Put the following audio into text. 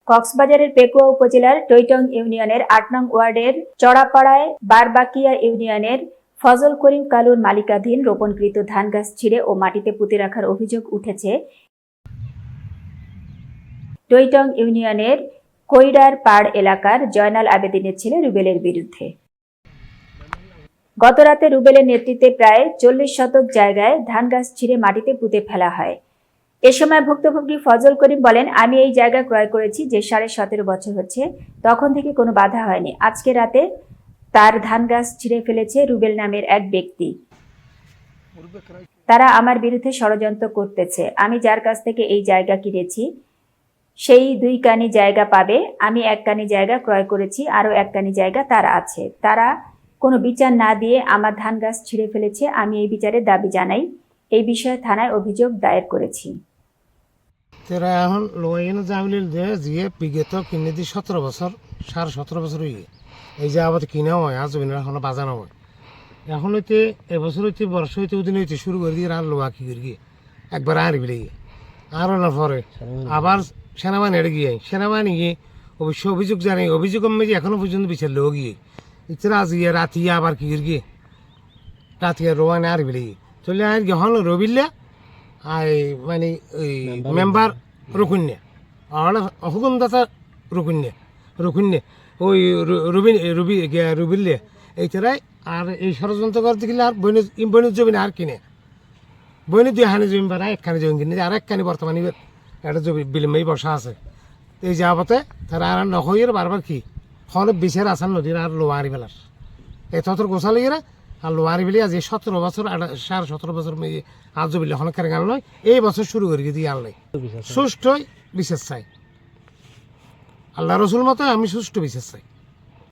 কক্সবাজারের পেকুয়া উপজেলার টৈটং ইউনিয়নের ৮ নং ওয়ার্ডের চড়াপাড়ায় বারবাকিয়া ইউনিয়নের ফজল করিম কালুর মালিকাধীন রোপণকৃত ধান গাছ ছিঁড়ে ও মাটিতে পুঁতে রাখার অভিযোগ উঠেছে টৈটং ইউনিয়নের কৈরার পাড় এলাকার জয়নাল আবেদিনের ছেলে রুবেলের বিরুদ্ধে। গতরাতে রুবেলের নেতৃত্বে প্রায় ৪০ শতক জায়গায় ধান গাছ ছিঁড়ে মাটিতে পুঁতে ফেলা হয়। এ সময় ভুক্তভোগী ফজল করিম বলেন, আমি এই জায়গা ক্রয় করেছি যে 17.5 বছর হচ্ছে, তখন থেকে কোনো বাধা হয়নি। আজকে রাতে তার ধান গাছ ছিঁড়ে ফেলেছে রুবেল নামের এক ব্যক্তি। তারা আমার বিরুদ্ধে ষড়যন্ত্র করতেছে। আমি যার কাছ থেকে এই জায়গা কিনেছি সেই 2 কানি জায়গা পাবে। আমি 1 কানি জায়গা ক্রয় করেছি, আরও 1 কানি জায়গা তার আছে। তারা কোনো বিচার না দিয়ে আমার ধান গাছ ছিঁড়ে ফেলেছে। আমি এই বিচারের দাবি জানাই। এই বিষয়ে থানায় অভিযোগ দায়ের করেছি। তেরা এখন লোয়াইন জামিল যে জিয়ে বিগত কিনে দি 17 বছর 17.5 বছর হয়ে এই যে আবার কিনেও হয় আজ এখন বাজানো হয়। এখন হইতে এবছর হইতে বর্ষ হইতে ওদিন হইতে শুরু করে দিয়ে আর লোয়া কি করি একবার আর বিলে গিয়ে আর না পরে আবার সেনাবাহিনী এড়ে গিয়ে সেনাবাহিনী গিয়ে অবশ্য অভিযোগ জানাই অভিযোগ মেয়ে এখনো পর্যন্ত বিচার লোক গিয়ে ইতরা আজ গিয়ে রাতি আবার কি করি গিয়ে রাতি রোয়ানে আর বিলে গিয়ে চলে আর যখন রবিল্লা আই মানে ওই মেম্বার রুকুন্যা আর হুকুমদাতা রুকুন্যা ওই রুবিল্লে এইটারাই আর এই ষড়যন্ত্র করতে গেলে আর বইনের জমি আর কিনে বইনের 2 হানি জমি বা 1 খানি জমি কিনে আর 1 খানি বর্তমানে একটা জমি বিলম্বেই বসা আছে। এই যাবতে তারা আর নহইয়ের বারবার কি ফলে বিশের আসান নদীর আর লোয়ারি বেলার এই তত গোসা লেগে আর লোয়ারি বেলি আজ 17 বছর 17.5 বছর মেয়ে আজ বিলে এখন কারে গান নয় এই বছর শুরু করে দিয়ে আনলাই সুষ্ঠুই বিশেষ চাই আল্লাহ রসুল মতো আমি সুষ্ঠু বিশেষ চাই।